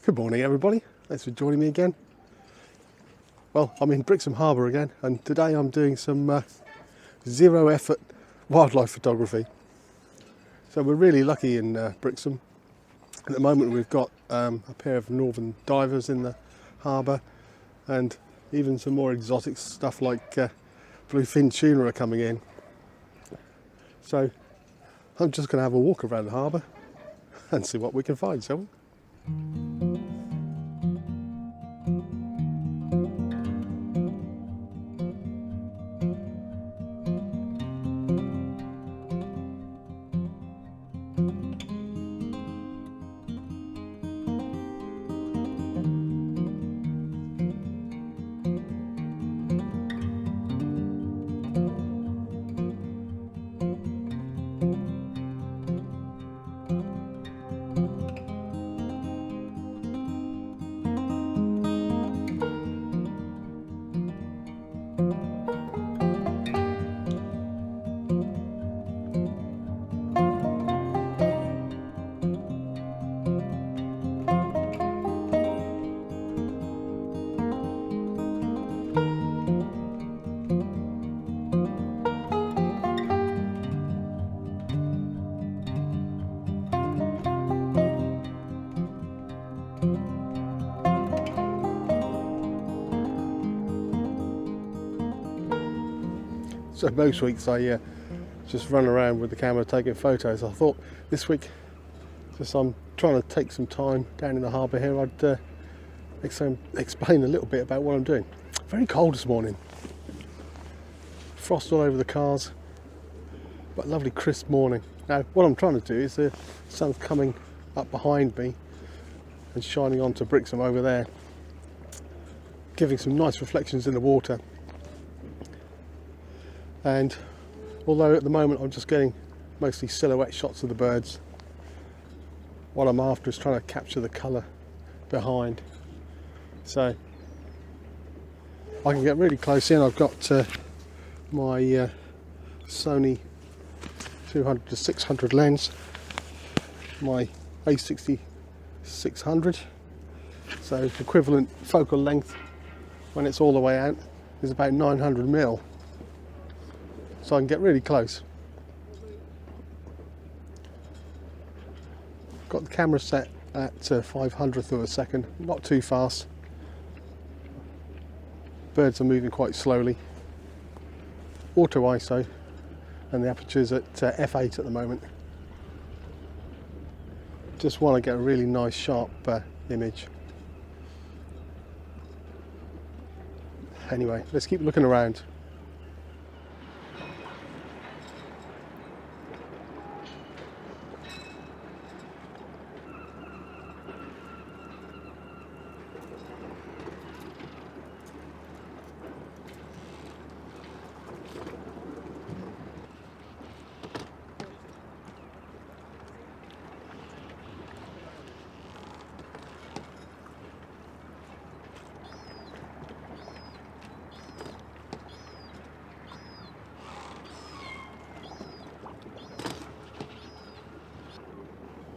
Good morning everybody, thanks for joining me again. Well, I'm in Brixham Harbour again, and today I'm doing some zero effort wildlife photography. So we're really lucky in Brixham. At the moment we've got a pair of northern divers in the harbour, and even some more exotic stuff like bluefin tuna are coming in. So I'm just going to have a walk around the harbour and see what we can find, shall we? So most weeks I just run around with the camera taking photos. I thought this week, just I'm trying to take some time down in the harbour here, I'd explain a little bit about what I'm doing. Very cold this morning. Frost all over the cars, but lovely crisp morning. Now what I'm trying to do is the sun's coming up behind me and shining onto Brixham over there, giving some nice reflections in the water. And although at the moment I'm just getting mostly silhouette shots of the birds, what I'm after is trying to capture the colour behind. So I can get really close in. I've got my Sony 200-600 lens, my A6600, so equivalent focal length when it's all the way out is about 900mm. So I can get really close. Got the camera set at 500th of a second, not too fast. Birds are moving quite slowly. Auto ISO, and the aperture's at f8 at the moment. Just want to get a really nice sharp image. Anyway, let's keep looking around.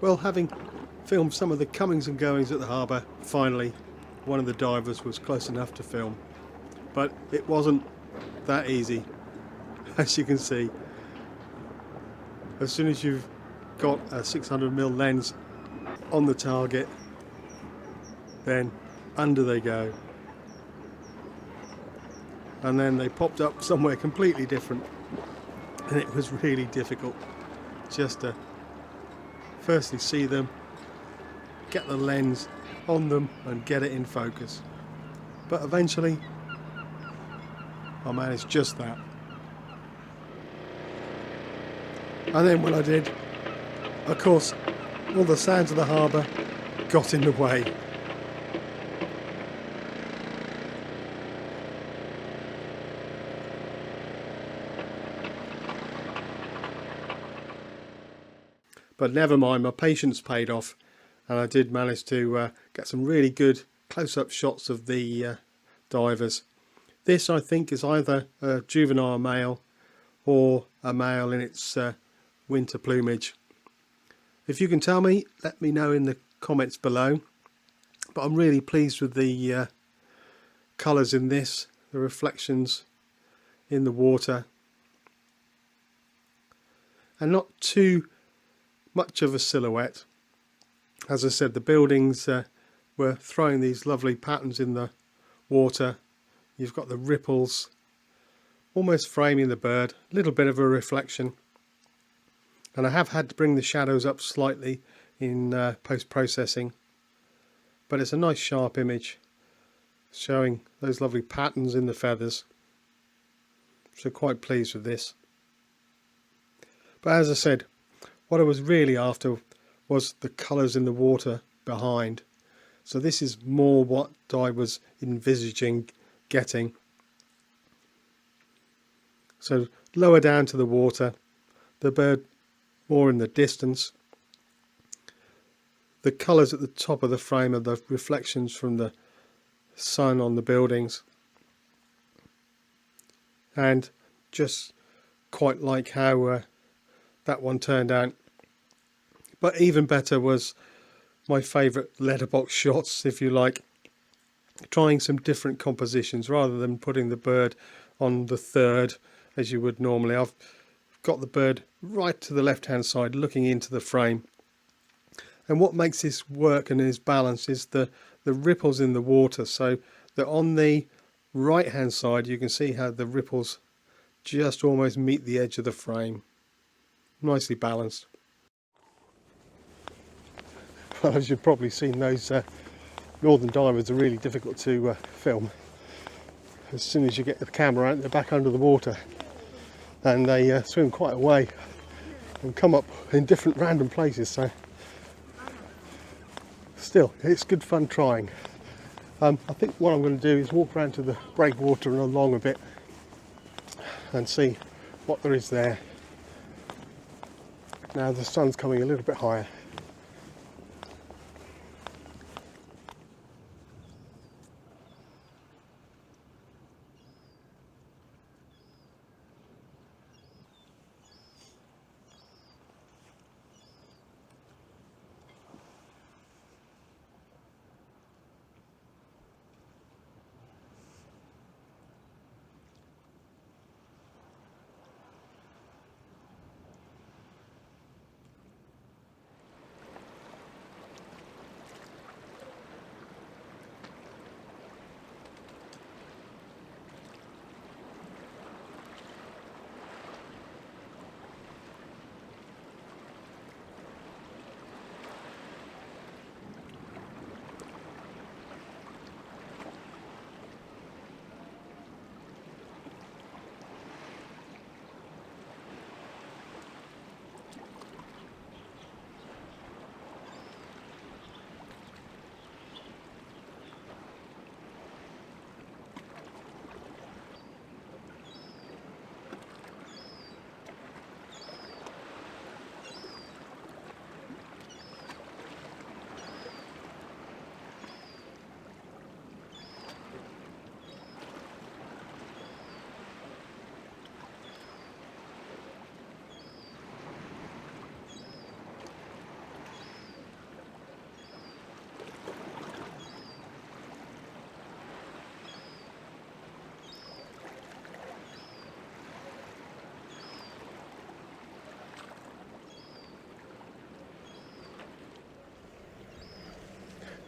Well, having filmed some of the comings and goings at the harbour, finally one of the divers was close enough to film. But it wasn't that easy, as you can see. As soon as you've got a 600mm lens on the target, then under they go. And then they popped up somewhere completely different. And it was really difficult just to firstly see them, get the lens on them and get it in focus. But eventually I managed just that. And then when I did, of course, all the sounds of the harbour got in the way. But never mind, my patience paid off, and I did manage to get some really good close-up shots of the divers. This, I think, is either a juvenile male or a male in its winter plumage. If you can tell me, let me know in the comments below. But I'm really pleased with the colours in this, the reflections in the water, and not too much of a silhouette. As I said, the buildings were throwing these lovely patterns in the water. You've got the ripples almost framing the bird, a little bit of a reflection, and I have had to bring the shadows up slightly in post-processing, but it's a nice sharp image showing those lovely patterns in the feathers, so quite pleased with this. But as I said, what I was really after was the colours in the water behind. So this is more what I was envisaging getting. So lower down to the water, the bird more in the distance. The colours at the top of the frame are the reflections from the sun on the buildings. And just quite like how that one turned out. But even better was my favourite letterbox shots, if you like, trying some different compositions rather than putting the bird on the third as you would normally. I've got the bird right to the left hand side looking into the frame, and what makes this work and is balanced is the ripples in the water, so that on the right hand side you can see how the ripples just almost meet the edge of the frame. Nicely balanced. Well, as you've probably seen, those northern divers are really difficult to film. As soon as you get the camera out, they're back under the water, and they swim quite a way and come up in different random places, so still it's good fun trying. I think what I'm going to do is walk around to the breakwater and along a bit and see what there is there. Now the sun's coming a little bit higher.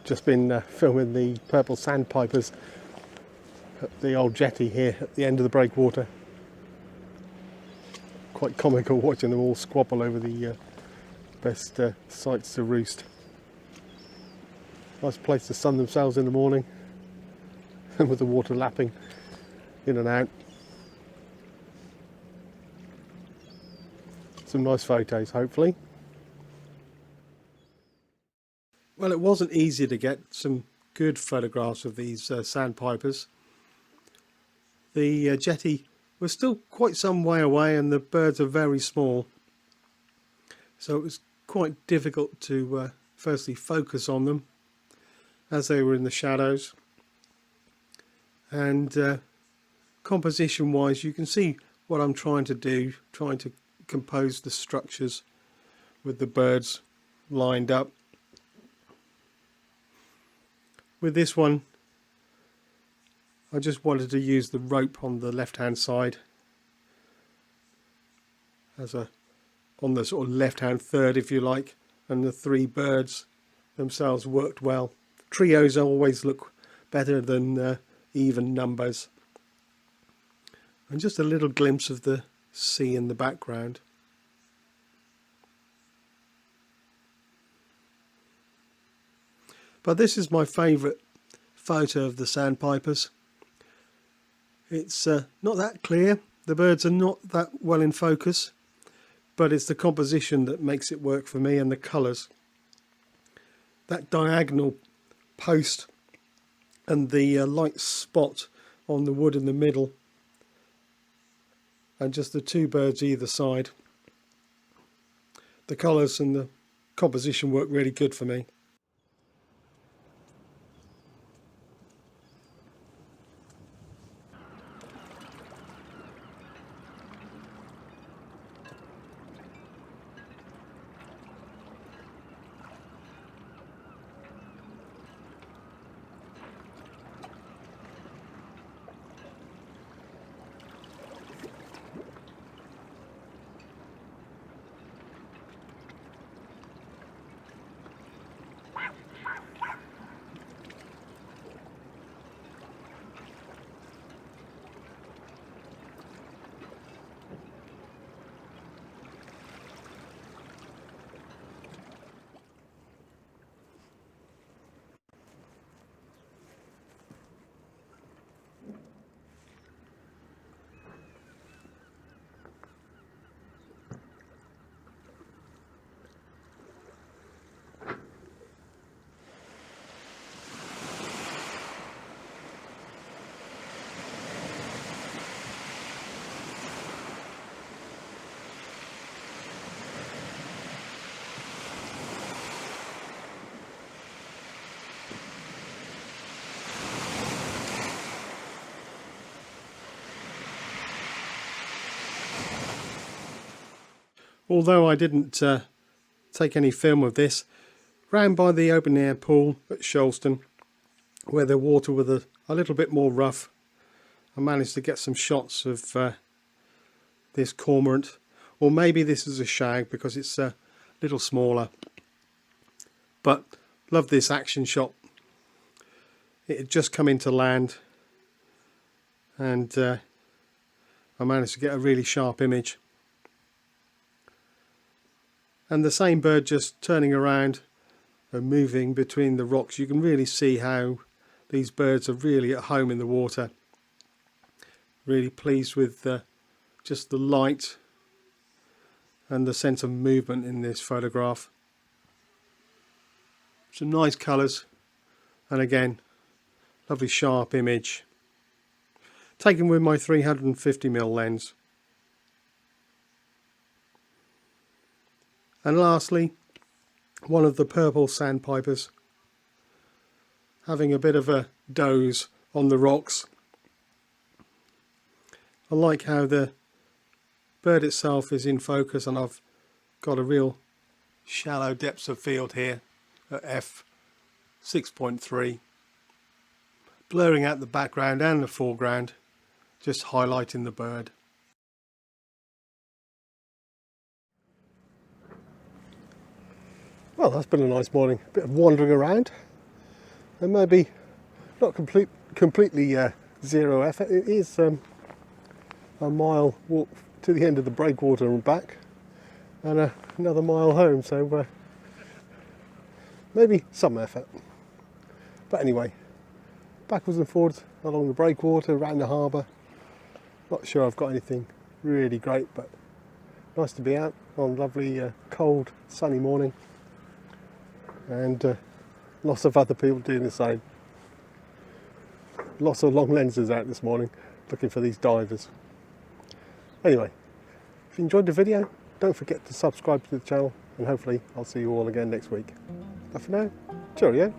Just been filming the purple sandpipers at the old jetty here at the end of the breakwater. Quite comical watching them all squabble over the best sites to roost. Nice place to sun themselves in the morning with the water lapping in and out. Some nice photos, hopefully. Well, it wasn't easy to get some good photographs of these sandpipers. The jetty was still quite some way away and the birds are very small, so it was quite difficult to firstly focus on them as they were in the shadows, and composition wise you can see what I'm trying to do, trying to compose the structures with the birds lined up. With this one, I just wanted to use the rope on the left hand side as on the sort of left hand third, if you like, and the 3 birds themselves worked well. Trios always look better than even numbers. And just a little glimpse of the sea in the background. But this is my favourite photo of the Sandpipers. It's not that clear, the birds are not that well in focus, but it's the composition that makes it work for me, and the colours. That diagonal post and the light spot on the wood in the middle, and just the 2 birds either side. The colours and the composition work really good for me. Although I didn't take any film of this, round by the open air pool at Sholston, where the water was a little bit more rough, I managed to get some shots of this cormorant, or maybe this is a shag because it's a little smaller. But love this action shot. It had just come into land, and I managed to get a really sharp image. And the same bird just turning around and moving between the rocks. You can really see how these birds are really at home in the water. Really pleased with just the light and the sense of movement in this photograph. Some nice colours, and again, lovely sharp image. Taken with my 350mm lens. And lastly, one of the purple sandpipers having a bit of a doze on the rocks. I like how the bird itself is in focus, and I've got a real shallow depths of field here at f6.3, blurring out the background and the foreground, just highlighting the bird. Well, that's been a nice morning. A bit of wandering around, and maybe not completely zero effort. It is a mile walk to the end of the breakwater and back, and another mile home, so maybe some effort. But anyway, backwards and forwards along the breakwater, around the harbour. Not sure I've got anything really great, but nice to be out on a lovely cold sunny morning. And lots of other people doing the same. Lots of long lenses out this morning looking for these divers. Anyway, if you enjoyed the video, don't forget to subscribe to the channel, and hopefully I'll see you all again next week. But for now, cheerio.